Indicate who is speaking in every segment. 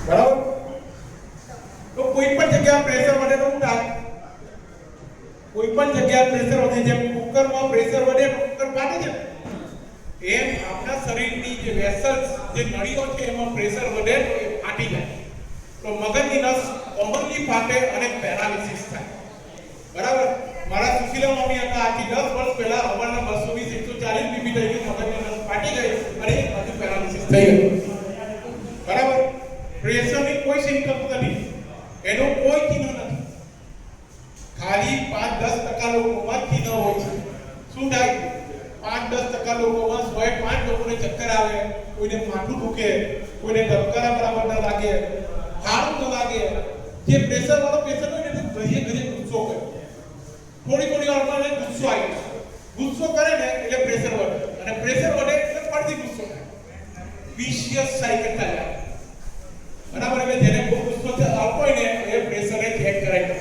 Speaker 1: બરાબર? તો કોઈ પણ જગ્યાએ પ્રેશર વધે તો શું થાય? કોઈ પણ જગ્યાએ પ્રેશર વધે, જેમ કુકરમાં પ્રેશર વધે તો કુકર ફાટે છે, એમ આપણા શરીરની જે વેસલ્સ, જે નળીઓ છે એમાં પ્રેશર વધે તો એ ફાટી જાય. તો મગજની નસ કોમનલી ફાટે અને પેરાલિસિસ થાય. બરાબર? મારા સુશીલા મમ્મી હતા, આજથી 10 વર્ષ પહેલા હવાના 220 140 બીપી થઈ ગઈ, મગજની નસ ફાટી ગઈ અને પછી પેરાલિસિસ થઈ ગઈ. બરાબર? પ્રેશરની કોઈ સિમ્પટમ નથી, એનો કોઈ ચિહ્ન નથી. ખાલી 5-10% લોકોમાં ચિહ્ન હોય છે. શું થાય? 5-10% લોકોમાં 105 લોકોને ચક્કર આવે, કોઈને માથું દુખે, કોઈને ધબકારા બરાબર ન લાગે, હારું ન લાગે. જે પ્રેશર વાળો પેશન્ટ હોય ને તો ઘરે ગુસ્સો કરે, થોડી વારમાં એને ગુસ્સો આવી જાય. ગુસ્સો કરે ને એટલે પ્રેશર વધે, અને પ્રેશર વધે એટલે ફરીથી ગુસ્સો થાય. વિશિયસ સાયકલ થાય. બરાબર? એટલે જેને બહુ ગુસ્સો આવતો હોય ને એ પ્રેશરને ચેક કરાય.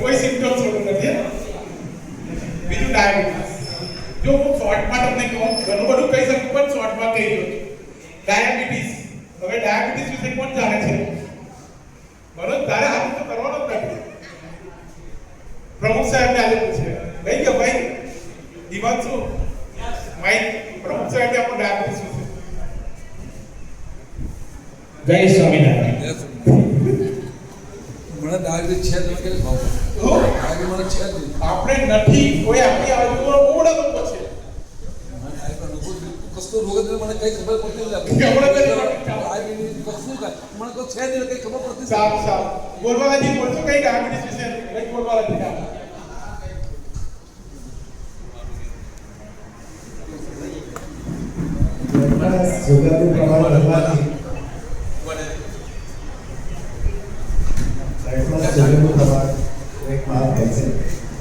Speaker 1: કોઈ સિમ્પટમ્સ હોતું નથી. બીજું ડાયાબિટીસ. જો હું શોર્ટમાં તમને કહું, ઘણું બધું કહી શકું પણ શોર્ટમાં કહી દઉં. ડાયાબિટીસ. હવે ડાયાબિટીસ વિશે કોણ જાણે છે? બરોબર, તારે હાથ તો કરવાનો જ નથી. પ્રમુખ સાહેબને આજે પૂછે, ભાઈ કે ભાઈ દિવાંશુ માઇક પ્રમુખ સાહેબને આપણો ડાયાબિટીસ વિશે.
Speaker 2: જય સ્વામિનારાયણ.
Speaker 3: મને ડાયાબિટીસ છે તમે કે ભાવ ડાયાબિટીસ મને છે જ
Speaker 1: આપણે નથી, કોઈ આપણી આજુબાજુ બહુ બધા લોકો છે.
Speaker 3: કસ્તો રોગ મને કઈ ખબર પડતી નથી. ડાયાબિટીસ કશું કાંઈ મને તો છે જ નહીં, કઈ ખબર પડતી.
Speaker 1: સારું સારું બોલવા લાગી, બોલશો કઈ ડાયાબિટીસ વિશે કઈ બોલવા લાગી?
Speaker 4: સુગરનું પ્રમાણ વધવાથી બ્લડમાં સુગરનું પ્રમાણ એક માપ હોય છે.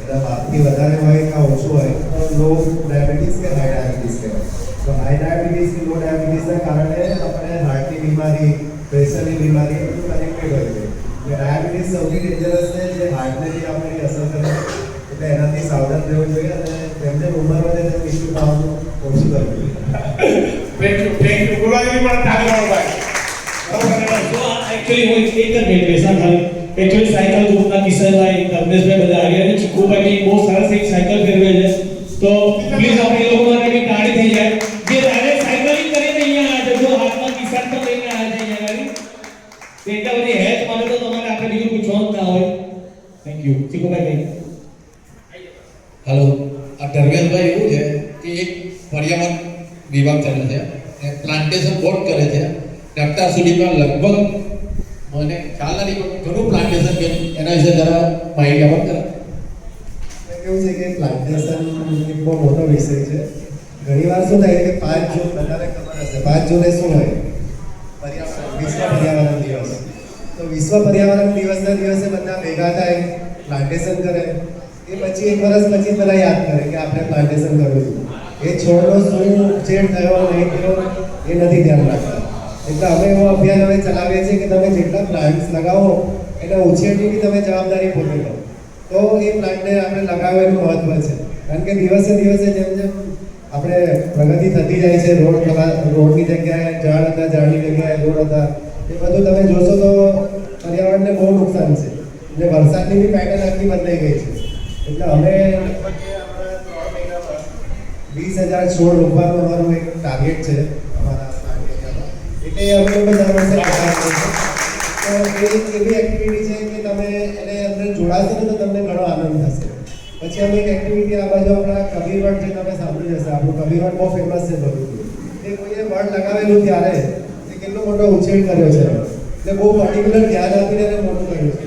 Speaker 4: એના માપથી વધારે હોય કે ઓછું હોય તો લો ડાયાબિટીસ કે હાઈ ડાયાબિટીસ કહેવાય. તો હાઈ ડાયાબિટીસ કે લો ડાયાબિટીસના કારણે આપણે હાર્ટની બીમારી, પ્રેશરની બીમારી બધું કનેક્ટેડ હોય છે. ડાયાબિટીસ સૌથી ડેન્જરસ છે, જે હાર્ટને બી આપણે અસર કરે, એટલે એનાથી સાવધાન રહેવું જોઈએ અને જેમ જેમ ઉંમર વધે તેમ ઇસ્યુ થવાનું ઓછું કરવું જોઈએ.
Speaker 1: થેન્ક યુ ગુરુવાજી પણ તાળી મારો ભાઈ.
Speaker 2: તો एक्चुअली वो एक कर देते ऐसा था एक्चुअली साइकिल ग्रुपના કિશનભાઈ, ધર્મેશભાઈ બધા આવ્યા અને ચીકુભાઈ બહુ સરસ એક સાયકલ ફેરવે છે. તો પ્લીઝ આપણે લોકો માટે બી તાળી થઈ જાય. જે ડાયરેક્ટ સાયકલિંગ કરીને અહીંયા આવ્યા છે, જો હાથમાં કિશન તો લઈને આવ્યા છે અહીંયા ગાડી. તો એટલા બધી હેલ્થ માટે તો તમારે આપણે બીજું પૂછવાનું ના હોય. Thank you ચીકુભાઈ.
Speaker 5: હેલો, આ ધર્મેશભાઈ એવું છે કે એક પર્યાવરણ વિભાગ ચાલે છે, પ્લાન્ટેશન બોર્ડ કરે છે. અત્યાર સુધીમાં લગભગ મને ખ્યાલ નથી પણ ઘણું પ્લાન્ટેશન કર્યું, એના વિશે જરા માહિતી આપો.
Speaker 4: કેવું છે કે પ્લાન્ટેશન એક બહુ મોટો વિષય છે. ઘણીવાર શું થાય કે 5 જૂન બધાને ખબર હશે, 5 જૂને શું હોય? વિશ્વ પર્યાવરણ દિવસ. તો વિશ્વ પર્યાવરણ દિવસના દિવસે બધા ભેગા થાય, પ્લાન્ટેશન કરે. એ પછી એક વર્ષ પછી બધા યાદ કરે કે આપણે પ્લાન્ટેશન કર્યું હતું. એ છોડનો શું ઉછેર થયો નહીં થયો એ નથી ધ્યાન રાખતા. એટલે અમે એવો અભિયાન હવે ચલાવીએ છીએ કે તમે જેટલા પ્લાન્ટ્સ લગાવો એના ઉછેરની બી તમે જવાબદારી પોતે લો. તો એ પ્લાન્ટને આપણે લગાવવાનું મહત્વ છે. કારણ કે દિવસે દિવસે જેમ જેમ આપણે પ્રગતિ થતી જાય છે, રોડની જગ્યાએ ઝાડ હતા, ઝાડની જગ્યાએ રોડ હતા, એ બધું તમે જોશો તો પર્યાવરણને બહુ નુકસાન છે. એટલે વરસાદની બી પેટર્ન આખી બદલાઈ ગઈ છે. એટલે અમે લગભગ 20,000 છોડ રોપવાનું અમારું એક ટાર્ગેટ છે અમારા એરિયામાં. એટલે અમે લોકો દર વર્ષે કરતા હોઈએ છીએ. તો એ એવી એક્ટિવિટી છે કે તમે એને અંદર જોડાશો ને તો તમને ઘણો આનંદ થશે. પછી અમે એક એક્ટિવિટી આ બાજુ આપણા કબીરવડ જે તમે સાંભળ્યું હશે, આપણું કબીરવડ બહુ ફેમસ છે બધું. એ કોઈએ વડ લગાવેલું ત્યારે એ કેટલો મોટો ઉછેર કર્યો છે, એટલે બહુ પર્ટિક્યુલર ધ્યાન આપીને એને મોટું કર્યું છે.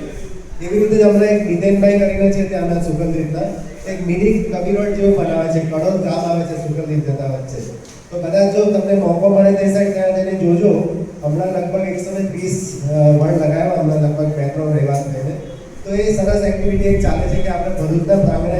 Speaker 4: એવી રીતે જ હમણાં એક નિતેનભાઈ કરીને છે ત્યાંના સુગંધિતના, એક મિની કબીરવડ જેવું બનાવે છે. કડોદ ગામ આવે છે સુગંધિત જતા વચ્ચે. તો કદાચ જો તમને મોકો મળે તે સાઈડ ત્યાં જઈને જોજો. હમણાં લગભગ 130 વડ લગાવ્યા હમણાં લગભગ 2-3 રહેવા થઈને. તો એ સરસ એક્ટિવિટી એક ચાલે છે કે આપણે ભરૂચના પ્રાંગણે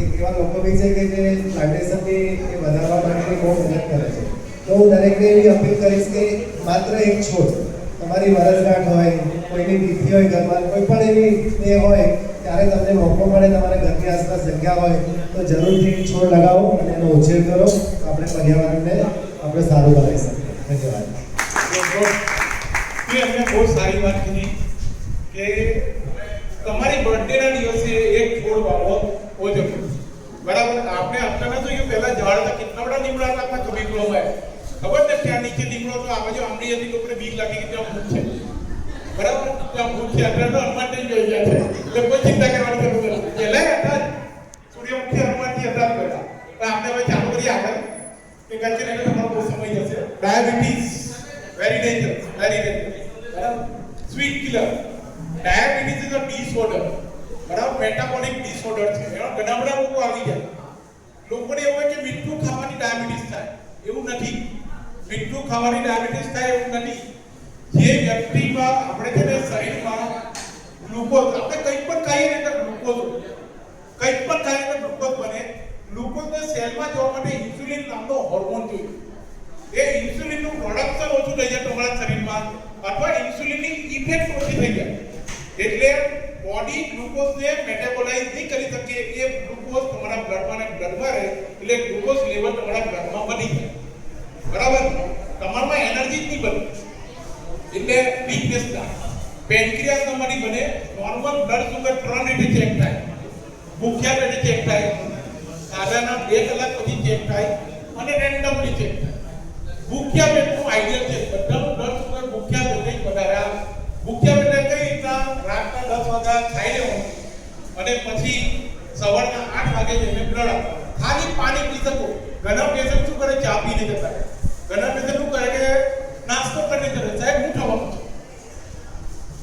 Speaker 4: એક એવા લોકો બી છે કે જે પ્લાન્ટેશનની એ વધારવા માટેની બહુ મદદ કરે છે. તો હું દરેકને એવી અપીલ કરીશ કે માત્ર એક છોડ, તમારી વરસગાંઠ હોય, કોઈની તિથિ હોય ઘરમાં, કોઈ પણ એવી એ હોય ત્યારે તમને મોકો મળે, તમારા ઘરની આસપાસ જગ્યા હોય તો જરૂરથી છોડ લગાવો અને એનો ઉછેર કરો. આપણે પર્યાવરણને આપણે સારું બનાવી શકીએ. ધન્યવાદ.
Speaker 1: કે એમને બહુ સારી વાત કીધી કે તમારી બર્થડેના દિવસે એક છોડ વાવો ઓજો. બરાબર, આપણે અત્યારના જોઈએ પહેલા ઝાડ હતા, કેટલા બધા લીમડા હતા આપણા કબીરપુરમાં. ખબર ને ત્યાં નીચે લીમડો તો આ બાજુ આંબળી હતી, લોકોને બીક લાગી કે ત્યાં ભૂત છે. બરાબર, ત્યાં ભૂત છે. અત્યારે તો હનુમાનજી જોઈ ગયા છે, એટલે કોઈ ચિંતા કરવાની જરૂર નથી. પહેલા હતા સૂર્યમુખી હનુમાનજી હતા જ પહેલા. પણ આપણે હવે ચાલુ કરીએ આગળ કે કારણ કે એને તમારો બહુ સમય જશે. Diabetes very dangerous, very dangerous. બરાબર, sweet killer. Diabetes is a disorder. બરાબર, મેટાબોલિક ડિસઓર્ડર છે. એમાં ઘણા બધા લોકો આવી જાય. લોકોને એવું હોય કે મીઠું ખાવાની ડાયાબિટીસ થાય. એવું નથી. મીઠું ખાવાની ડાયાબિટીસ થાય એવું નથી. જે વ્યક્તિમાં આપણે છે ને શરીરમાં ગ્લુકોઝ, આપણે કંઈ પણ ખાઈએ ને તો ગ્લુકોઝ, કંઈ પણ ખાઈએ તો ગ્લુકોઝ બને. ગ્લુકોઝને સેલમાં જવા માટે ઇન્સ્યુલિન નામનો હોર્મોન જોઈએ. એ ઇન્સ્યુલિનનું પ્રોડક્શન ઓછું થઈ જાય તમારા શરીરમાં, અથવા ઇન્સ્યુલિનની ઇફેક્ટ ઓછી થઈ જાય. એટલે બોડી ગ્લુકોઝને મેટાબોલાઇઝ નહીં કરી શકે. એ ગ્લુકોઝ તમારા બ્લડમાં ને બ્લડમાં રહે, એટલે ગ્લુકોઝ લેવલ તમારા બ્લડમાં વધી જાય. બરાબર, તમારામાં એનર્જી જ નહીં બને, એટલે વીકનેસ થાય. પેન્ક્રિયાસ તમારી બને. નોર્મલ બ્લડ સુગર 3 રીતે ચેક થાય, ભૂખ્યા પેટે ચેક થાય, ખાધાના 2 કલાક પછી ચેક થાય, અને રેન્ડમલી ચેક થાય. ભૂખ્યા પેટનું આઈડિયલ છે. બધાનું બ્લડ સુગર ભૂખ્યા પેટે જ વધારે આવે. ભૂખ્યા પેટે કઈ રીતના રાતના 10 વાગ્યા ખાઈ લેવાનું અને પછી સવારના 8 વાગે જઈને બ્લડ આપો. ખાલી પાણી પી શકો. ઘણા પેશન્ટ શું કરે, ચા પીને જતા રહે. ઘણા પેશન્ટ શું કરે કે નાસ્તો કરીને જતા રહે. સાહેબ હું થવાનું છે.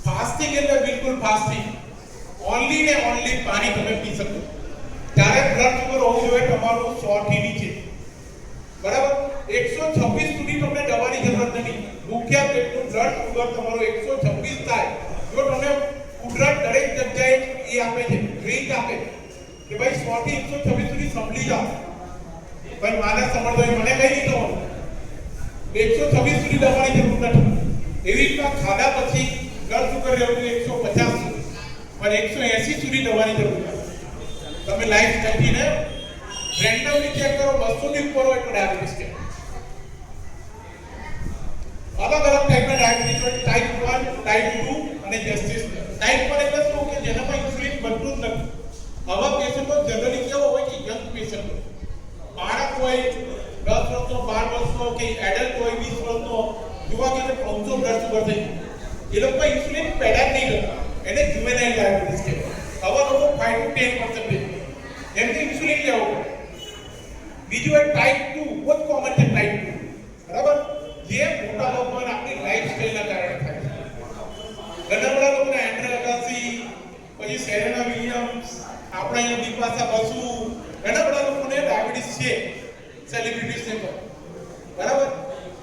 Speaker 1: ફાસ્ટિંગ એટલે બિલકુલ ફાસ્ટિંગ. ઓનલી ને ઓનલી પાણી તમે પી શકો. ત્યારે બ્લડ સુગર હોવું જોઈએ તમારું 100 થી નીચે. બરાબર, 126 સુધી તમને દવાની જરૂરત નથી. ભૂખ્યા પેટનું બ્લડ સુગર તમારું 126 થાય. જો તમને કુદરત દરેક જગ્યાએ એ આપે છે, ડ્રિંક આપે કે ભાઈ 100 થી 126 સુધી સંભળી જાઓ. ભાઈ મારા સમર્થન મને કઈ નહીં થવાનું. 126 સુધી દવાની જરૂર નથી. એવી રીતના ખાધા પછી બ્લડ સુગર રહેવું 150 સુધી, પણ 180 સુધી દવાની જરૂર નથી. તમે લાઈફ સ્ટાઈલને રેન્ડમલી ચેક કરો, 200 ની ઉપર હોય તો ડાયાબિટીસ છે. અલગ અલગ ટાઈપના ડાયાબિટીસ હોય, ટાઈપ 1, ટાઈપ 2 અને જસ્ટિસ. ટાઈપ 1 એટલે શું કે જેનામાં ઇન્સ્યુલિન બનતું જ નથી. આવા પેશન્ટો જનરલી કેવો હોય કે યંગ પેશન્ટ હોય, બાળક હોય 10 વર્ષનો, 12 વર્ષનો, કે એડલ્ટ હોય 20 વર્ષનો, જોવા કે 300 બ્લડ સુગર થઈ ગયું. એ લોકો ઇન્સ્યુલિન પેદા જ નહીં કરતા, એને જુવેનાઇલ ડાયાબિટીસ કહેવાય. આવા લોકો 5 to 10% એમને ઇન્સ્યુલિન લેવો પડે. બીજું એક ટાઈપ 2, બહુ કોમન છે ટાઈપ 2. બરાબર, જે મોટા લોકોને આપણી લાઈફસ્ટાઈલના કારણે થાય છે. ઘણા બધા લોકોને એન્ડ્રે અગાસી, પછી સેરેના વિલિયમ્સ, આપણા અહીંયા દીપાસા બસુ, ઘણા બધા લોકોને ડાયાબિટીસ છે, સેલિબ્રિટીઝને પણ. બરાબર,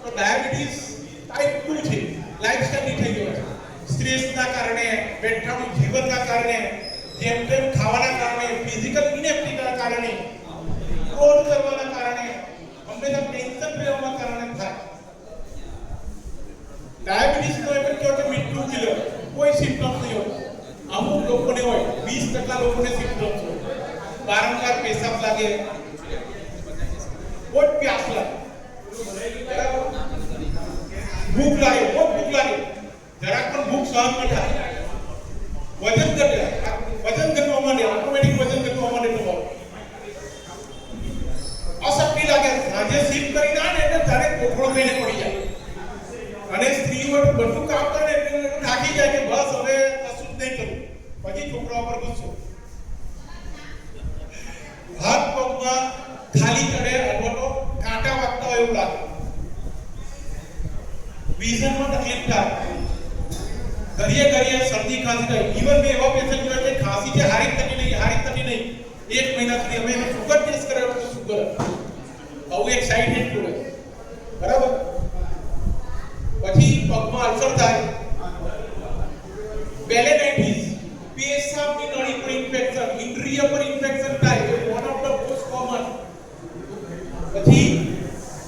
Speaker 1: તો ડાયાબિટીસ ટાઈપ 2 છે, લાઈફસ્ટાઈલની થઈ ગયો છે. સ્ટ્રેસના કારણે, બેઠાનું જીવનના કારણે, જેમ તેમ ખાવાના કારણે, ફિઝિકલ ઇનેક્ટિવિટીના કારણે, ક્રોધ કરવાના કારણે, હંમેશા ટેન્શન રહેવાના કારણે થાય. ડાયાબિટીસનો એક કહેવાય કે મીઠું કિલર. કોઈ સિમ્પટમ્સ નહીં હોય. અમુક લોકોને હોય, 20% લોકોને સિમ્પટમ્સ હોય. વારંવાર પેશાબ લાગે, બહુ પ્યાસ લાગે, ભૂખ લાગે, બહુ ભૂખ લાગે, જરાક પણ ભૂખ સહન ન થાય, વજન ઘટે, વજન ઘટવા માંડે, ઓટોમેટિક વજન ઘટવા માંડે તમારું, અશક્તિ લાગે, સાંજે સીપ કરીને આવે એટલે જાણે કોકળો થઈને પડી જાય. અને સ્ત્રીઓ બધું કામ કરે એટલે થાકી જાય કે બસ હવે કશું જ નહીં કરું, પછી છોકરાઓ પર ગુસ્સો, હાથ પગમાં ખાલી ચડે અથવા તો કાંટા વાગતા હોય એવું લાગે, વિઝનમાં તકલીફ થાય, ઘડીએ શરદી ખાંસી થાય. ઇવન મેં એવા પેશન્ટ જોયા કે ખાંસી છે હારી થતી નહીં 1 મહિના સુધી. અમે એનો સુગર ટેસ્ટ કરાવ્યો તો સુગર આવું એક સાઈડ હિટ જોડે. બરાબર, પછી પગમાં અલ્સર થાય, પેલેટાઇટિસ, પેશાબની નળી પર ઇન્ફેક્શન, ઇન્દ્રિય પર ઇન્ફેક્શન થાય, એ one of the most common. પછી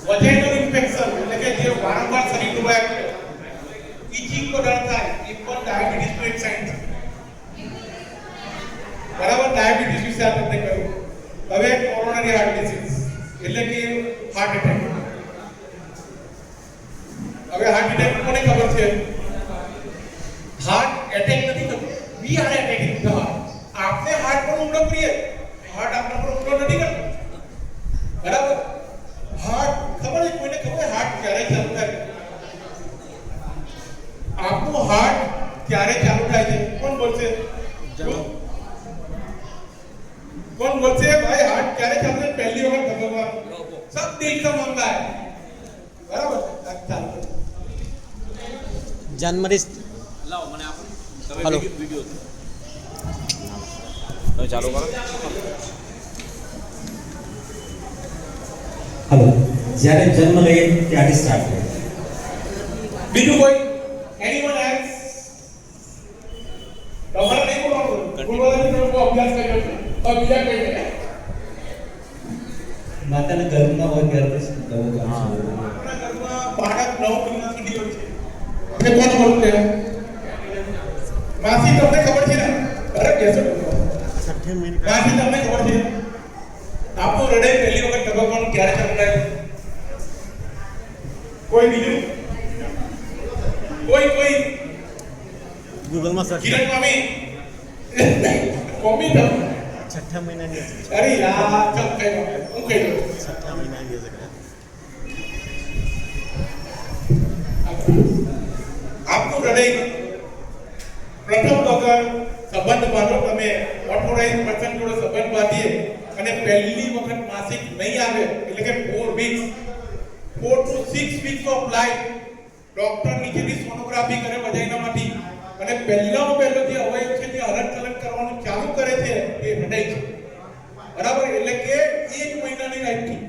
Speaker 1: વજાઇનલ ઇન્ફેક્શન એટલે કે જે વારંવાર શરીર દુખાય કરે, ઇચિંગ કો ડર થાય, એ પણ ડાયાબિટીસનો એક સાઇન છે. બરાબર, ડાયાબિટીસ વિશે આપણે કહ્યું. હવે કોરોનરી હાર્ટ ડિસીઝ એટલે કે હાર્ટ એટેક. હવે હાર્ટ એટેક કોને ખબર છે? હાર્ટ એટેક નથી થતું, we are attacking the heart. આપણે હાર્ટ પર હુમલો કરીએ, હાર્ટ આપણા પર હુમલો નથી કરતો. બરાબર? હાર્ટ ખબર છે કોઈને ખબર હાર્ટ ક્યારે ચાલુ થાય? આપણું હાર્ટ ક્યારે ચાલુ થાય છે? કોણ બોલશે? કોણ બોલશે ભાઈ હાર્ટ ક્યારે ચાલુ થાય? પહેલી વખત ધબકવાનું સબ દિલ કા મામલા है. બરાબર? ચાલો
Speaker 6: જન્મદિવસ
Speaker 3: લાવો મને આપો. તમે
Speaker 6: હાલો.
Speaker 3: વિડિયો તમે ચાલુ કરો.
Speaker 6: હલો જ્યારે જન્મ લઈએ ત્યાંથી સ્ટાર્ટ થાય.
Speaker 1: બીજું કોઈ? Anyone else? તમારે નહીં બોલવાનું. બોલવાનું તમે અભ્યાસ કર્યો છે. હવે બીજા કોઈ નહીં.
Speaker 6: માતાના ગર્ભમાં હોય ત્યારથી જ દવા
Speaker 1: આપણા ઘરમાં બાળક 9 મહિના સુધી હોય છે. હવે કોણ બોલશે? માસી તમને ખબર છે ને? અરે કેસો માસી તમને ખબર છે? આપણું હૃદય પહેલી વખત ધબકવાનું ક્યારે ચાલુ થાય? કોઈ બીજું? કોઈ
Speaker 6: ગૂગલમાં સર્ચ
Speaker 1: કિરણ મામી કોમી તો
Speaker 6: છઠ્ઠા મહિનાની
Speaker 1: અરે યાર ચલ કઈ હું કહી દઉં.
Speaker 6: છઠ્ઠા મહિનાની
Speaker 1: આપણું હૃદય પ્રથમ વખત સંબંધ બાંધો, તમે ઓથોરાઇઝ પર્સન જોડે સંબંધ બાંધીએ અને પહેલી વખત માસિક નહીં આવે એટલે કે 4 weeks 4 to 6 weeks of life doctor નીચેની સોનોગ્રાફી કરે વજાઈનામાંથી અને પહેલામાં પહેલો જે અવયવ છે જે હલનચલન કરવાનું ચાલુ કરે છે એ હૃદય છે. બરાબર? એટલે કે 1 મહિનાની લાઈફથી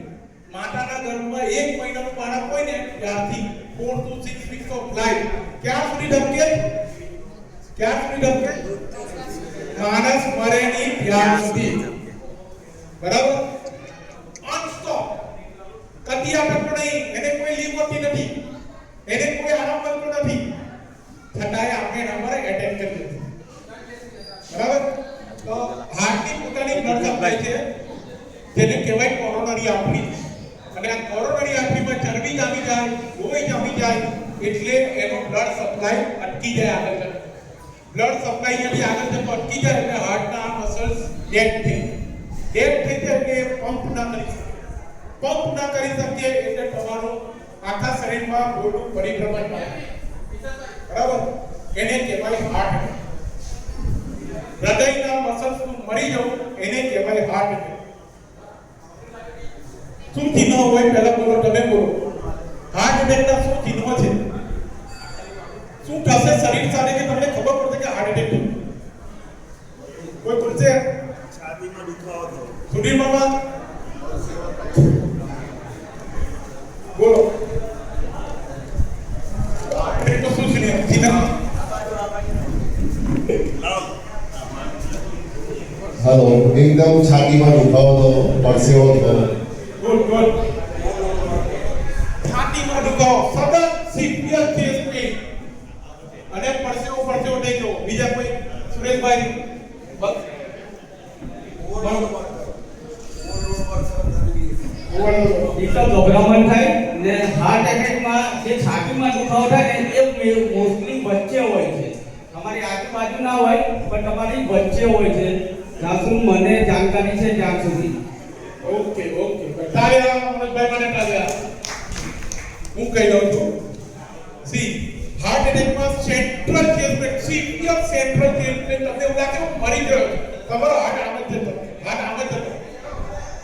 Speaker 1: માતાના ગર્ભમાં 1 મહિનાનું બાળક હોય ને ત્યારથી 4 to 6 weeks ઓફ લાઈફ ક્યાં સુધી ધબકે? ક્યાં સુધી ધબકે? માણસ મરે નહીં ત્યાં સુધી. બરાબર? અનસ્ટોપ કદી આપતો નહીં, એને કોઈ લીવ હોતી નથી, એને કોઈ આરામ મળતો નથી, છતાંય આપણે એના પર એટેક કરી દીધું. બરાબર? તો હાર્ટની પોતાની બ્લડ સપ્લાય છે જેને કહેવાય કોરોનરી આર્ટરી. અને આ કોરોનરી આર્ટરીમાં ચરબી જામી જાય, લોહી જામી જાય એટલે એનો બ્લડ સપ્લાય અટકી જાય આગળ. બ્લડ સપ્લાય અહીંયાથી આગળ જતો અટકી જાય એટલે હાર્ટના મસલ્સ ડેડ થઈ જાય એટલે પંપ ના કરી શકે. પંપ ના કરી શકે એટલે તમારું આખા શરીરમાં લોહીનું પરિભ્રમણ થાય. બરાબર? એને કહેવાય હાર્ટ એટેક. હૃદયના મસલ્સ મરી જવું એને કહેવાય હાર્ટ એટેક. શું ચિહ્નો હોય પહેલા બોલો, તમે બોલો. હાર્ટ એટેકના શું ચિહ્નો છે? શું થશે શરીર સાથે કે તમને ખબર પડશે કે હાર્ટ એટેક થયું? કોઈ બોલશે?
Speaker 6: છાતીમાં દુખાવો થયો.
Speaker 1: સુધીર મામા બોલો. એ તો શું છે ચિહ્ન?
Speaker 7: હલો, એકદમ છાતીમાં દુખાવો થયો, પરસેવો થયો.
Speaker 1: ગુડ. છાતીમાં દુખાવો, સતત સિવિયર ચેસ્ટ પેઇન અને પરસેવો થઈ ગયો. બીજા કોઈ? સુરેશભાઈ બસ.
Speaker 8: ગભરામણ થાય ને હાર્ટ એટેકમાં જે છાતીમાં દુખાવો થાય ને એ મોસ્ટલી વચ્ચે હોય છે. તમારી આજુબાજુ ના હોય પણ તમારી વચ્ચે હોય છે, જ્યાં સુધી મને જાણકારી છે ત્યાં સુધી.
Speaker 1: ઓકે. તાળીયા મનોજભાઈ માટે તાળીયા. હું કહી દઉં છું. સી હાર્ટ એટેકમાં central chest pain, severe central chest pain, તમને એવું લાગે હું મરી ગયો. તમારો હાર્ટ આમ જ જતો.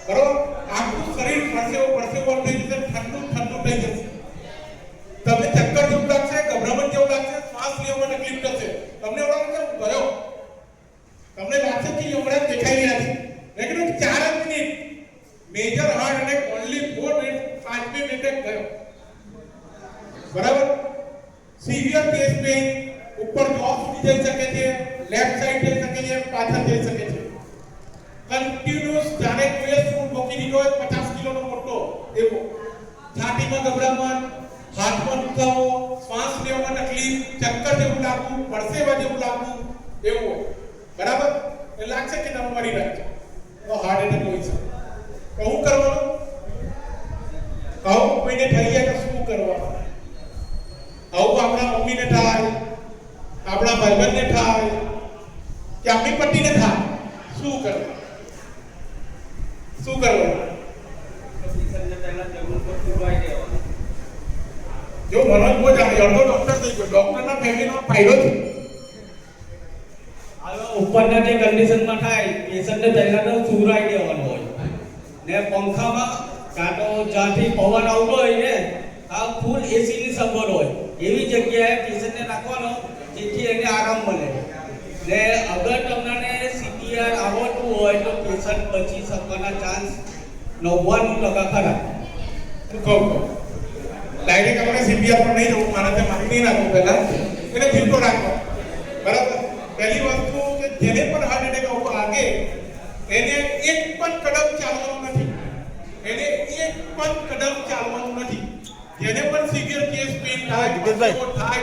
Speaker 1: બરોબર? આખું શરીર પરસેવો થઈ જશે, ઠંડુ થઈ જશે. તમને ચક્કર જેવું લાગશે, ગભરામણ જેવું લાગશે, શ્વાસ લેવામાં તકલીફ થશે. તમને એવું લાગે હું ગયો. તમને લાગશે કે હમણાં દેખાઈ રહ્યા છે. લેકિન 4 minute major heart attack only 4 minute 5 minute ગયો. બરાબર? સિવિયર ચેસ્ટ પેઇન ઉપર જોબ સુધી જઈ શકે છે, લેફ્ટ સાઈડ જઈ શકે છે, પાછળ જઈ શકે છે. કન્ટિન્યુઅસ જાણે કોઈ ફૂડ મૂકી દીધો હોય 50 કિલોનો મોટો એવો. છાતીમાં ગભરામણ, હાથમાં દુખાવો, શ્વાસ લેવામાં તકલીફ, ચક્કર જેવું લાગવું, પરસેવા જેવું લાગવું એવું. બરાબર? એ લાગશે કે તમે મરી રહ્યા છો તો હાર્ટ એટેક હોય છે. તો શું કરવાનું? આવું કોઈને થઈ જાય તો શું કરવાનું? આપણા મમ્મીને થાય, આપણા ભાઈબંધને થાય કે આપણી પત્નીને થાય, શું કરવું? જો મનોજ બહુ જાણે અડધો ડોક્ટર થઈ ગયો, ડોક્ટરના ફેમિલીનો ફાયદો છે.
Speaker 8: ઉપરના જે કન્ડિશનમાં થાય પેશન્ટને પહેલા તો સુરાઈ દેવાનું હોય ને પંખામાં કાં તો જ્યાંથી પવન આવતો હોય ને આ ફૂલ એસીની સગવડ હોય એવી જગ્યાએ પેશન્ટને રાખવાનો જેથી એને આરામ મળે ને અગર તમને સીપીઆર આવડતું હોય તો પેશન્ટ બચી શકવાના ચાન્સ 99% ખરા.
Speaker 1: હું કહું ડાયરેક્ટ આપણે સીપીઆર પર નહીં જવું, મારે ત્યાં મારી નહીં નાખવું, પહેલા એને જીવતો રાખવો. બરાબર? પહેલી વસ્તુ કે જેને પણ હાર્ટ એટેક આવવો લાગે એને એક પણ કદમ ચાલવાનું નથી, એને એક પણ કદમ ચાલવાનું નથી. જેને પણ સિવિયર ચેસ્ટ પેઇન થાય,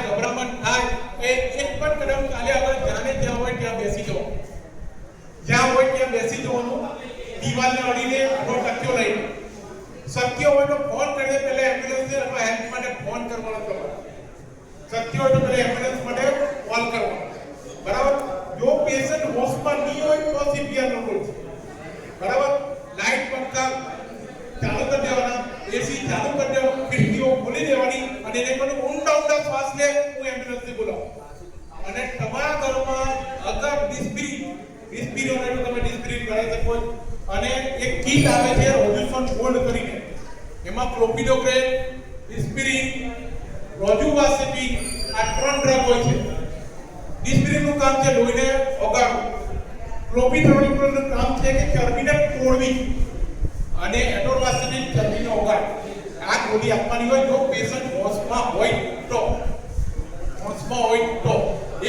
Speaker 1: ગભરામણ થાય, એ એક પણ કદમ ચાલ્યા વગર જાને જ્યાં હોય ત્યાં બેસી જવું, જ્યાં હોય ત્યાં બેસી જવાનું. દિવાલને અડીને આપણો ટક્યો લઈને શક્ય હોય તો ફોન કરીને પહેલા એમ્બ્યુલન્સને અથવા હેલ્પ માટે ફોન કરવાનો તમારે. શક્ય હોય તો પહેલા એમ્બ્યુલન્સ માટે કોલ કરવાનો. બરાબર? જો પેશન્ટ હોસ્પિટલ નહીં હોય તો સીપીઆર નો રૂલ છે. બરાબર? લાઈટ પંખા ચાલુ કરી દેવાના, એસી ચાલુ કરી દેવાનું, ખિડકીઓ ખોલી દેવાની અને એને પણ ઊંડા શ્વાસ લે, હું એમ્બ્યુલન્સને બોલાવું. અને તમારા ઘરમાં અગર ડિસ્પિરિન હોય તો તમે ડિસ્પિરિન કરાવી શકો. અને એક કીટ આવે છે રોઝ્યુસન ગોલ્ડ કરીને, એમાં ક્લોપિડોગ્રેન, ડિસ્પિરિન, રોઝુવાસિપિન આ 3 ડ્રગ હોય છે. ડિસ્પિરિનનું કામ છે લોહીને ઓગાળવું, ક્લોપિડોગ્રેનનું કામ છે કે ચરબીને તોડવી અને એટોરવાસિપિન ચરબીને ઓગાળવી. આ ગોળી આપવાની હોય જો પેશન્ટ હોશમાં હોય તો.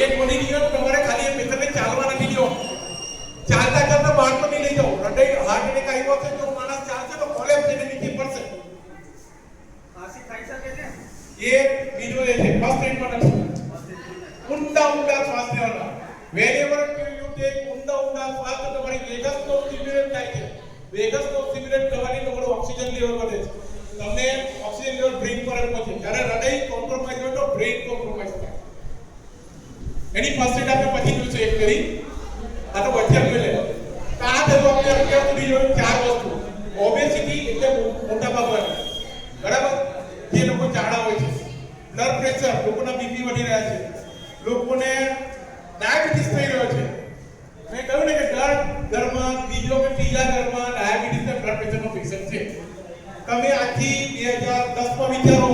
Speaker 1: એક ગોળી ની તમારે ખાલી એ પેશન્ટને ચાલવા નથી દેવાનું. ચાલતા બહાર તો નહીં લઈ જાઓ. હૃદય હાર્ટ એટેક આવ્યો છે, જો માણસ ચાલશે તો કોલેપ્સ થઈને નીચે પડશે.
Speaker 8: ખાંસી થઈ શકે છે.
Speaker 1: એ બીજો એ છે ફર્સ્ટ એડ માટે ઊંડા શ્વાસ લેવાના. વેરેવર યુ ટેક ઊંડા શ્વાસ તો તમારી વેગસ નો સ્ટિમ્યુલેટ થાય છે. વેગસ નો સ્ટિમ્યુલેટ કરવાની તમારું ઓક્સિજન લેવલ વધે છે. તમને ઓક્સિજન લેવલ બ્રેઇન પર પહોંચે. જ્યારે હૃદય કોમ્પ્રોમાઇઝ હોય તો બ્રેઇન કોમ્પ્રોમાઇઝ થાય. એની ફર્સ્ટ એડ આપણે પછી જોઈશું એક કરી. આ તો વચ્ચે જોઈ લે. આ બધું આપણે અત્યાર સુધી જોયું 4 વસ્તુ. ઓબેસિટી એટલે મોટાપા. બરાબર? જે લોકો જાડા હોય છે, બ્લડ પ્રેશર, લોકોના બીપી વધી રહ્યા છે, લોકોને ડાયાબિટીસ થઈ રહ્યો છે. મેં કહ્યું ને કે દર ઘરમાં બીજો કે ત્રીજા ઘરમાં ડાયાબિટીસ અને બ્લડ પ્રેશરનો પેશન્ટ છે. તમે આજથી 2010માં વિચારો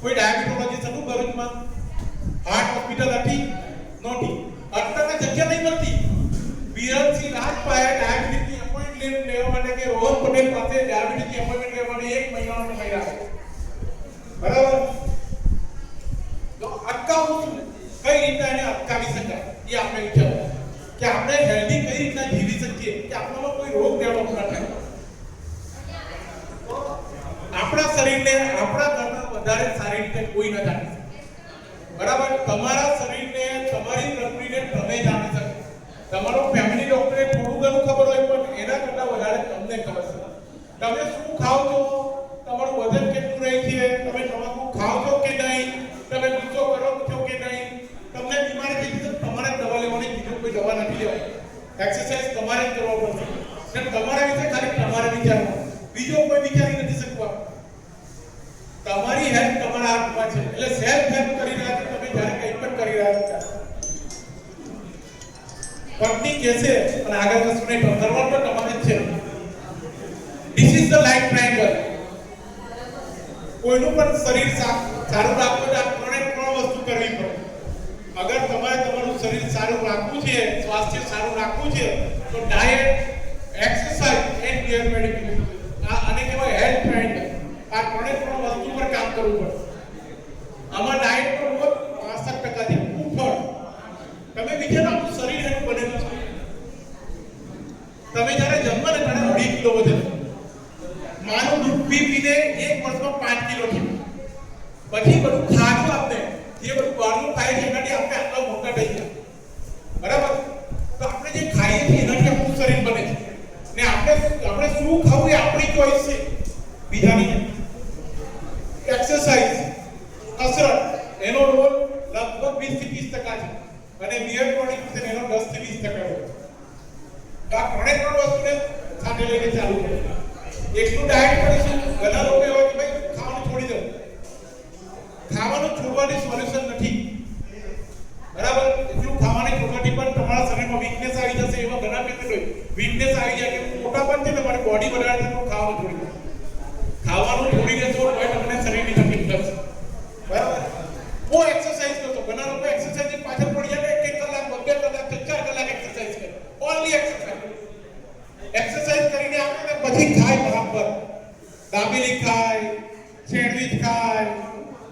Speaker 1: કોઈ ડાયાબિટોલોજીસ્ટ હતું ભરૂચમાં? હાર્ટ હોસ્પિટલ હતી? નહોતી. અત્યારે જગ્યા નહીં મળતી. વિરલસિંહ રાજપાએ ડાયાબિટીસની એપોઇન્ટમેન્ટ લેવા માટે કે રોહન પટેલ પાસે ડાયાબિટીસની એપોઇન્ટમેન્ટ લેવા માટે 1 મહિનાનો સમય રાખ્યો. બરાબર? તો અટકાવવું કઈ રીતના એને અટકાવી શકાય એ આપણે વિચારો કે આપણે હેલ્ધી કઈ રીતના જીવી શકીએ કે આપણામાં કોઈ રોગ ડેવલપ ન થાય. આપણા શરીરને આપણા કરતા વધારે સારી રીતે કોઈ ન જાણી શકે. બરાબર? તમારા શરીરને, તમારી પ્રકૃતિને તમે જાણી શકો. તમારો ફેમિલી ડોક્ટરે થોડું ઘણું ખબર હોય પણ એના કરતા વધારે તમને ખબર છે. તમે શું ખાવ છો, તમારું વજન કેટલું રહે છે, તમે તમાકુ ખાવ છો કે નહીં, તમે ગુસ્સો કરો છો કે નહીં, તમને બીમારી થઈ છે તમારે દવા લેવાની, બીજું કોઈ દવા નથી લેવાની. એક્સરસાઇઝ તમારે જ કરવો પડશે. અને તમારા વિશે ખાલી તમારે વિચારવાનું, બીજો કોઈ વિચારી નથી શકવા. તમારી હેલ્થ તમારા હાથમાં છે. એટલે સેલ્ફ હેલ્પ કરી રહ્યા છો તમે જ્યારે કંઈ પણ કરી રહ્યા છો. પત્ની કહેશે અને આગળ વસ્તુ નહીં કરવાનું તો તમારે જ છે. This is the life triangle. કોઈનું પણ શરીર સારું રાખવું તો આ 3 વસ્તુ કરવી પડે. અગર તમારે તમારું શરીર સારું રાખવું છે, સ્વાસ્થ્ય સારું રાખવું છે તો diet, exercise and care medical આને કહેવાય હેલ્થ ટ્રાયેંગલ. આ 3 વસ્તુ પર કામ કરવું પડે. આમાં ડાયટ પર રોજ 65% છે. ફળ તમે વિચારો આપણું શરીર એનું બનેલું છે. તમે જ્યારે જન્મ ને ત્યારે 2.5 કિલો વજન, માનું દૂધ પીને 1 વર્ષમાં 5 કિલો થયું. પછી બધું ખાધું આપણે, જે બધું બહારનું ખાય છે એનાથી આપણે આટલા મોટા થઈ ગયા. બરાબર? તો આપણે જે ખાઈએ છીએ એનાથી આપણું શરીર બને છે. ને આપણે શું ખાવું એ આપણી ચોઈસ છે, બીજાની. એક્સરસાઇઝ, કસરત, એનો ખાવાનું છોડવાની સોલ્યુશન નથી, બરાબર? એટલું ખાવાની છોડવાથી પણ તમારા શરીરમાં વીકનેસ આવી જશે. એવા ઘણા પેશન્ટ વીકનેસ આવી જાય કે મોટા પણ છે ને મારી બોડી વધારે છે તો ખાવાનું છોડી દો. ખાવાનું છોડી દેશો તો તમને શરીરની તકલીફ થશે, બરાબર? બહુ એક્સરસાઇઝ કરશો. ઘણા લોકો એક્સરસાઇઝની પાછળ પડી જાય, 1 કલાક 2 કલાક 4 કલાક એક્સરસાઇઝ કરે, ઓનલી એક્સરસાઇઝ. એક્સરસાઇઝ કરીને આપણે પછી ખાય બરાબર, દાબેલી ખાય, સેન્ડવિચ ખાય,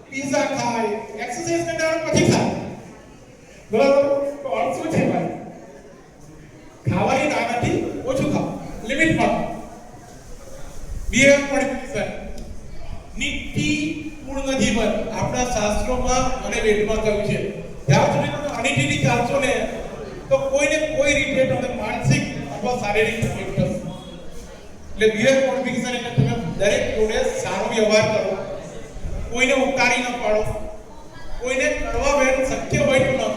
Speaker 1: પીઝા ખાય, એક્સરસાઇઝ કરીને પછી ખાય, બરાબર? તો અર્થ શું છે ભાઈ? ખાવાની ના નથી, ઓછું ખાઓ, લિમિટમાં. બિહેવ મોડિફિકેશન, નીતિ પૂર્ણ જીવન આપણા શાસ્ત્રોમાં અને વેદમાં કહ્યું છે. જ્યાં સુધી તમે અનિતિથી ચાલશો ને તો કોઈને કોઈ રીતે તમને માનસિક અથવા શારીરિક તકલીફ થશે. એટલે બિહેવ મોડિફિકેશન એટલે તમે દરેક જોડે સારો વ્યવહાર કરો, કોઈને ઉતારી ન પાડો, કોઈને કરવા વેર શક્ય હોય તો ન કરો,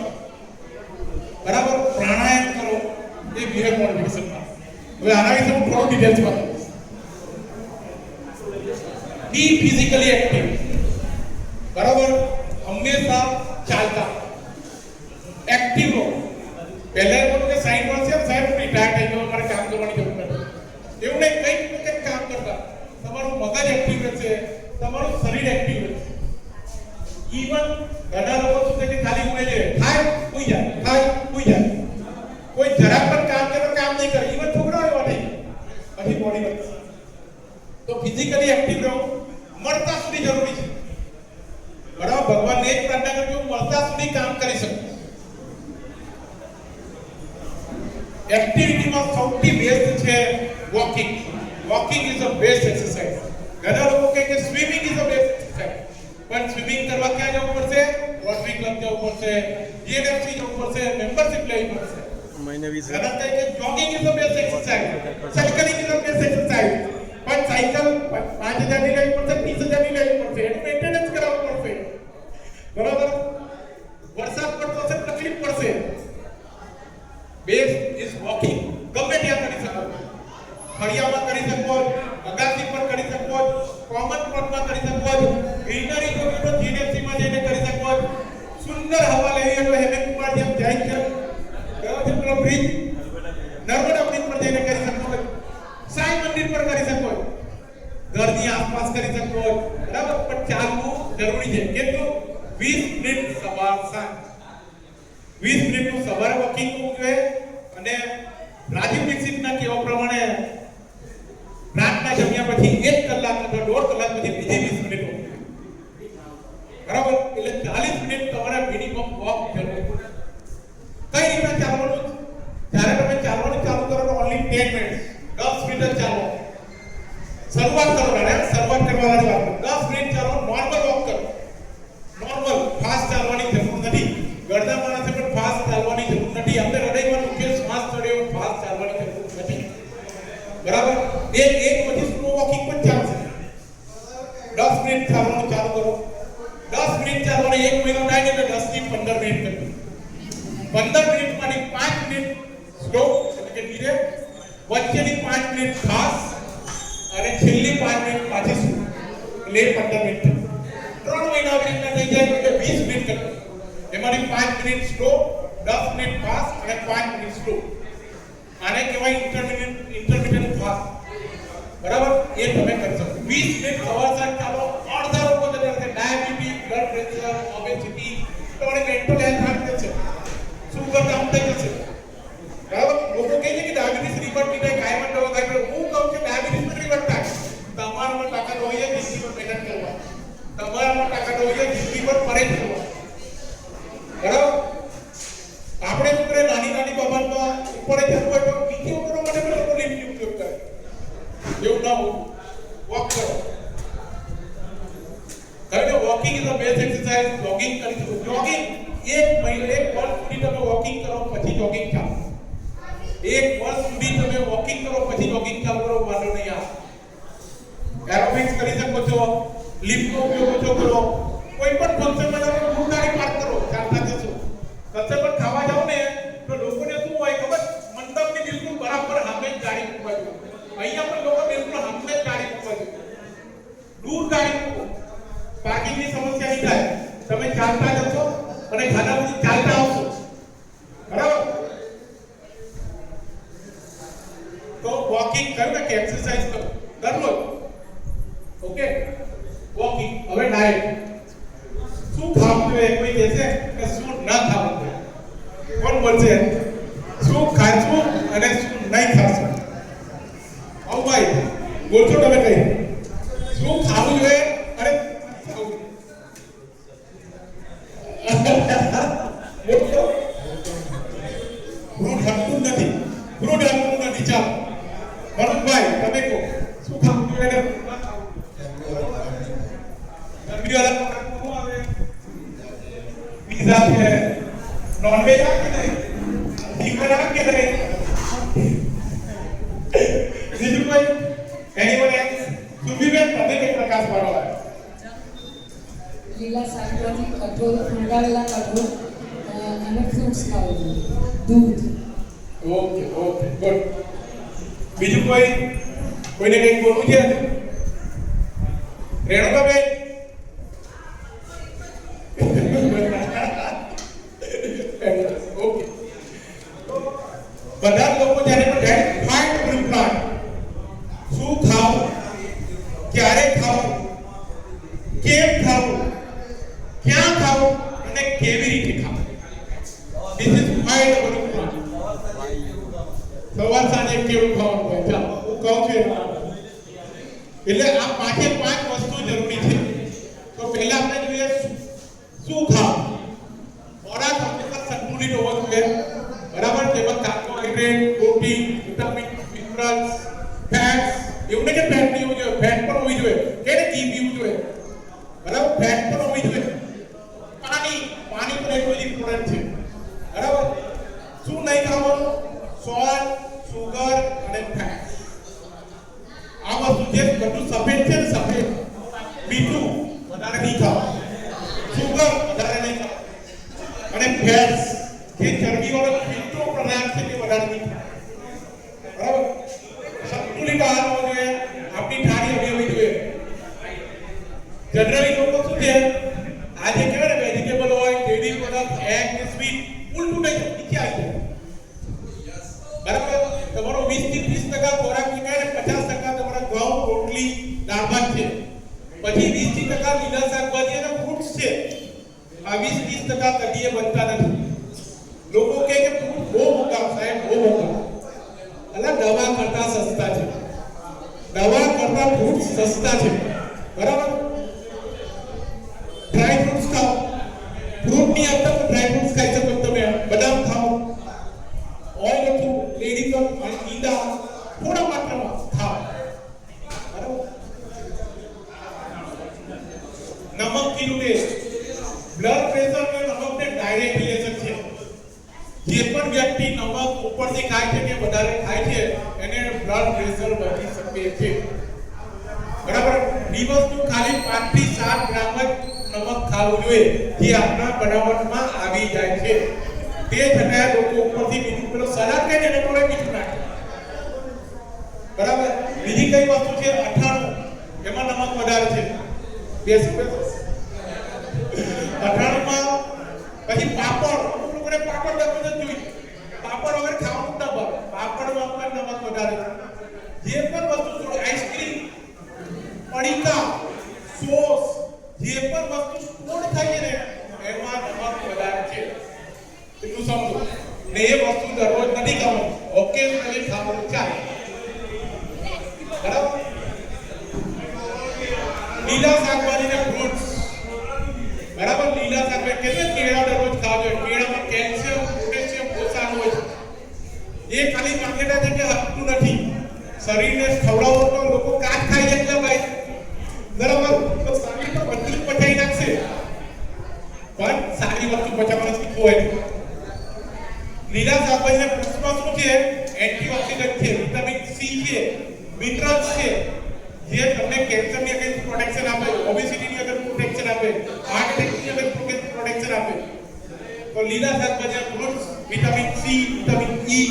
Speaker 1: બરાબર? પ્રાણાયામ કરો, એ બિહેવ મોડિફિકેશનમાં. હવે આના વિશે હું થોડું ડિટેલ્સમાં બી ફિઝિકલી એક્ટિવ, બરાબર? હંમેશા ચાલતા એક્ટિવ રહો. પહેલા એવું હતું કે 60 વર્ષે સાહેબ રિટાયર થઈ ગયો, મારે કામ કરવાની જરૂર નથી. એવું નહીં, કંઈક કામ કરતા તમારું મગજ એક્ટિવ રહેશે, તમારું શરીર એક્ટિવ રહેશે. ઈવન ઘણા લોકો શું છે કે ખાલી ઊંઘે છે, ખાય સુઈ જાય, ખાય સુઈ જાય, કોઈ જરાક પણ કામ કરે તો કામ નહીં કરે. ઈવન છોકરાઓ એવા નહીં, પછી બોડી બનશે. તો ફિઝિકલી એક્ટિવ રહો, મળતા સુધી જરૂરી છે, બરાબર? ભગવાનને એક પ્રાર્થના કરજો, મળતા સુધી કામ કરી શકું. એક્ટિવિટીમાં સૌથી બેસ્ટ છે walking. Walking is the best exercise. ઘણા લોકો કહે કે swimming is the best exercise, પણ સ્વિમિંગ કરવા ક્યાં જવું પડશે? રોટરી ક્લબ જવું પડશે, જીએનએફસી જવું પડશે, મેમ્બરશિપ લેવી પડશે.
Speaker 6: મહિને 20
Speaker 1: ઘણા કહે કે jogging is the best exercise, cycling is the best exercise, પણ સાયકલ 5000 ની લેવી પડશે, 30000 ની લેવી પડશે, એનું મેન્ટેનન્સ કરાવવું પડશે, બરાબર? વરસાદ પડતો હશે, તકલીફ પડશે. Best is walking. ગમે ત્યાં કરી શકો, ફળિયામાં કરી શકો, અગાસી પર કરી શકો, કોમન પ્લોટમાં કરી શકો, ગ્રીનરી જોઈ તો જીએનએફસીમાં જઈને કરી શકો. સુંદર હવા લેવી હોય તો હેમેકુમાર જેમ જાય છે, કયો છે પેલો બ્રિજ, નર્મદા બ્રિજ પર જઈને કરી શકો, સાઈ મંદિર પર કરી શકો, ઘરની આસપાસ કરી શકો, બરાબર? પણ ચાલવું જરૂરી છે. કેટલું? 20 મિનિટ સવાર સાંજ, 20 મિનિટનું સવારે વોકિંગ કરવું જોઈએ. અને રાજીવ દીક્ષિતના કહેવા પ્રમાણે રાતના જમ્યા પછી 1 કલાક અથવા 1.5 કલાક પછી બીજી 20 મિનિટ વોક, બરાબર? એટલે 40 મિનિટ તમારે મિનિમમ વોક જરૂર. કઈ રીતે ચાલવાનું? જ્યારે તમે ચાલવાનું ચાલુ કરો તો ઓન્લી 10 મિનિટ, 10 મિનિટ ચાલો. શરૂઆત કરો, શરૂઆત કરવાની વાત, 10 મિનિટ ચાલો. નોર્મલ વોક કરો, નોર્મલ, ફાસ્ટ ચાલવાની જરૂર નથી. ગરદા માણસે પણ ફાસ્ટ ચાલવાની જરૂર નથી. આપણે હૃદયમાં મુખ્ય શ્વાસ ચડે એવું ફાસ્ટ ચાલવાની જરૂર નથી, બરાબર? એક પછી સ્લો વોકિંગ પણ ચાલશે. 10 મિનિટ ચાલવાનું ચાલુ કરો, 10 મિનિટ ચાલવાનું 1 મહિનો થાય એટલે 10 થી 15 મિનિટ કરો. 15 મિનિટમાંથી 5 મિનિટ સ્લો એટલે કે ધીરે, વચ્ચેની 5 મિનિટ ફાસ્ટ અને છેલ્લી 5 મિનિટ પાછી સ્લો, એટલે 15 મિનિટ. 3 મહિના રીતના થઈ જાય એટલે 20 મિનિટ કરો. એમાંથી 5 મિનિટ સ્લો, 10 મિનિટ ફાસ્ટ અને 5 મિનિટ સ્લો. આને કહેવાય ઇન્ટરમિડિયેટ ફાસ્ટ, બરાબર? એ તમે કરી શકો. 20 મિનિટ સવાર સાંજ ચાલો. અડધા લોકો છે ડાયાબિટીસ, બ્લડ પ્રેશર, ઓબેસિટી, તમારે મેન્ટલ હેલ્થ આવી જશે, સુગર ડાઉન થઈ જશે, બરાબર? લોકો કહે છે કે ડાયાબિટીસ રિવર્ટ નહીં થાય, કાયમ દવા ખાય. હું કહું કે ડાયાબિટીસ રિવર્ટ થાય. તમારામાં તાકાત હોય જિંદગી પર મહેનત કરવા, તમારામાં તાકાત હોય જિંદગી પર પરેજ કરવા, બરાબર? આપણે શું કરે, નાની નાની બાબતમાં ઉપર જવું હોય તો નીચે ઉતરવા માટે પણ લોકો લિફ્ટ ઉપયોગ કરે. એવું ના હોય, વોક કરો. કારણ કે walking is the best exercise. Jogging કરી શકો. જોગિંગ 1 વર્ષ સુધી તમે વોકિંગ કરો પછી જોગિંગ ચાલો. 1 વર્ષ સુધી તમે વોકિંગ કરો પછી જોગિંગ ચાલુ કરો, વાંધો નહીં આવે. એરોબિક્સ કરી શકો છો, લિફ્ટનો ઉપયોગ ઓછો કરો. કોઈ પણ ફંક્શનમાં જાઓ તો ગાડી પાર્ક કરો, ચાલતા જશો. કશે પણ ખાવા જાઓ ને તો લોકોને શું હોય ખબર? મંડપની બિલકુલ બરાબર સામે જ ગાડી મૂકવા જોઈએ. અહીંયા પણ લોકો બિલકુલ સામે જ ગાડી મૂકવા જોઈએ. દૂર ગાડી મૂકો, પાર્કિંગની સમસ્યા નહીં થાય. તમે ચાલતા જશો અને ખાના પછી ચાલતા આવશો, બરાબર? તો વોકિંગ કહ્યું ને કે એક્સરસાઇઝ કરવો, ઓકે? વોકિંગ. હવે ડાયટ શું ખાવું જોઈએ? કોઈ કહેશે કે શું ના ખાવું જોઈએ? કોણ બોલશે શું ખાશું અને શું નહીં ખાશું? આવું ભાઈ બોલશો તમે કઈ શું ખાવું જોઈએ અને ફ્રૂટ હટતું નથી, ફ્રૂટ હટતું નથી. ચાલો મનોજભાઈ તમે કહો શું ખાવું જોઈએ અને ગરમી વાળા શું આવે? પીઝા છે, નોનવેજ આ કે નહીં, ચિકન આ કે નહીં, બીજું કોઈ એનીવન એલ્સ? સુભીબેન તમે કઈ પ્રકાશ પાડો?
Speaker 9: લીલા શાકભાજી, કઠોળ, ફણગાવેલા કઠોળ અને ફ્રૂટ્સ ખાવું જોઈએ, દૂધ.
Speaker 1: Okay okay good. બીજું કોઈને કંઈક બોલવું છે? રેણુકાબેન ઓકે. બધા લોકો જ્યારે પણ ફાઇન્ડ ગ્રુપ પ્લાન શું ખાવું, ક્યારે ખાવું, કેમ ખાવું, ક્યાં ખાવું અને કેવી રીતે ખાવું. This is find group plan. સવાર સાંજે કેવું ખાવાનું હોય, ચાલો હું કહું છું. એટલે આ 5 વસ્તુ જરૂરી છે. તો પહેલા આપણે જોઈએ શું ખાવું. ખોરાક હંમેશા સંતુલિત હોવો જોઈએ, બરાબર? જેમાં carbohydrate, protein, vitamin, minerals, fats, એવું નહીં કે ફેટ નહીં હોવું જોઈએ, ફેટ પણ હોવી જોઈએ, કે ઘી પીવું જોઈએ, બરાબર? ફેટ પણ હોવી જોઈએ. પાણી પણ એટલું જ ઇમ્પોર્ટન્ટ છે, બરાબર? શું નહીં ખાવાનું? સોલ્ટ, સુગર અને ફેટ. આ વસ્તુ જે બધું સફેદ છે ને, સફેદ મીઠું વધારે નહીં ખાવાનું, સુગર વધારે નહીં ખાવાનું અને ફેટ્સ જે ચરબી વાળો મીઠો પદાર્થ છે તે વધારે નહીં ખાવાનું, બરાબર? સંતુલિત આહાર હોવો જોઈએ. આપણી થાળી એવી હોવી જોઈએ. જનરલી લોકો શું છે આજે કહેવાય ને વેજીટેબલ હોય, ડેરી પ્રોડક્ટ, એગ ને સ્વીટ ઉલટું નહીં, નીચે આવી જાય, બરાબર? તમારો 20 થી 30% ખોરાક નીકળે ને 50% તમારા ઘઉં, રોટલી, દાળ ભાત છે. પછી 20% લીલા શાકભાજી અને ફ્રૂટ્સ છે. આ 20-30% કદીએ બનતા નથી. લોકો કહે કે ફ્રૂટ બહુ મોટા સાહેબ, બહુ મોટા. એટલે દવા કરતા સસ્તા છે, દવા કરતા ફ્રૂટ સસ્તા છે, બરાબર? ડ્રાય ફ્રૂટ્સ ખાઓ. ફ્રૂટની અંદર ડ્રાય ફ્રૂટ્સ ખાઈ શકો તમે. બદામ ખાઓ, ઓઇલ હતું, લેડી કપ અને ઈંડા થોડા માત્રામાં ખાઓ, બરાબર? નમક કીધું કે બ્લડ પ્રેશર અને નમકને ડાયરેક્ટ રિલેશન છે. જે પણ વ્યક્તિ નમક ઉપરથી ખાય છે કે વધારે ખાય છે એને બ્લડ પ્રેશર વધી શકે છે, બરાબર? દિવસનું ખાલી 5 થી 7 ગ્રામ જ નમક ખાવું જોઈએ, જે આપણા બનાવટમાં આવી જાય છે. તે છતાં લોકો ઉપરથી બીજું પેલો સલાડ ખાય ને એટલે બીજું નાખે, બરાબર? બીજી કઈ વસ્તુ છે? 98, એમાં નમક વધારે છે. 98માં પછી પાપડ. અમુક લોકોને પાપડ ડબ્બો જ જોઈએ, પાપડ વગર ખાવાનું ન ભાવે. પાપડમાં પણ નમક વધારે છે. જે પણ વસ્તુ, આઈસ્ક્રીમ, પડીકા, સોસ, જે પણ વસ્તુ સ્ટોર થાય છે ને એમાં નમક વધારે છે, એટલું સમજો. ને એ વસ્તુ દરરોજ નથી ખાવાનું, ઓકેઝનલી ખાવાનું ચાલે, બરાબર? લીલા શાકભાજી ને ફ્રૂટ્સ, બરાબર? લીલા શાકભાજી કેટલે કેળા દરરોજ ખાવા જોઈએ. કેળામાં કેલ્શિયમ, પોટેશિયમ, પોષણ હોય છે. એ ખાલી માર્કેટા છે કે હટતું નથી. શરીરને ખવડાવો તો લોકો કાચ ખાઈ જાય એટલે ભાઈ, બરાબર? તો શરીર તો બધું જ પચાવી નાખશે, પણ સારી વસ્તુ પચાવવાનું શીખવું હોય. લીલા શાકભાજીના ફ્રૂટ્સમાં શું છે? એન્ટીઓક્સિડન્ટ છે, વિટામિન સી છે, મિનરલ્સ છે, જે તમને કેન્સરની અગેન્સ્ટ પ્રોટેક્શન આપે, ઓબેસિટીની અગેન્સ્ટ પ્રોટેક્શન આપે, હાર્ટ એટેકની અગેન્સ્ટ પ્રોટેક્શન આપે. તો લીલા શાકભાજીના fruits, vitamin C, vitamin E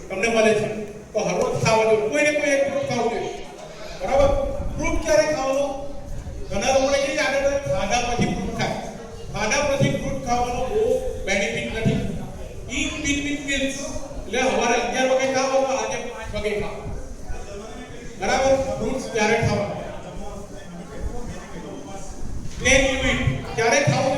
Speaker 1: તમને મળે છે. તો હરરોજ ખાવા જોઈએ, કોઈને કોઈ એક ફ્રૂટ ખાવું જોઈએ, બરાબર? ફ્રૂટ ક્યારે ખાવાનું? ઘણા લોકોને કેવી આદત હોય ખાધા પછી ફ્રૂટ ખાય. બરાબર ફ્રૂટ્સ ક્યારે ખાવા પ્લેન યુનિટ ક્યારે ખાવું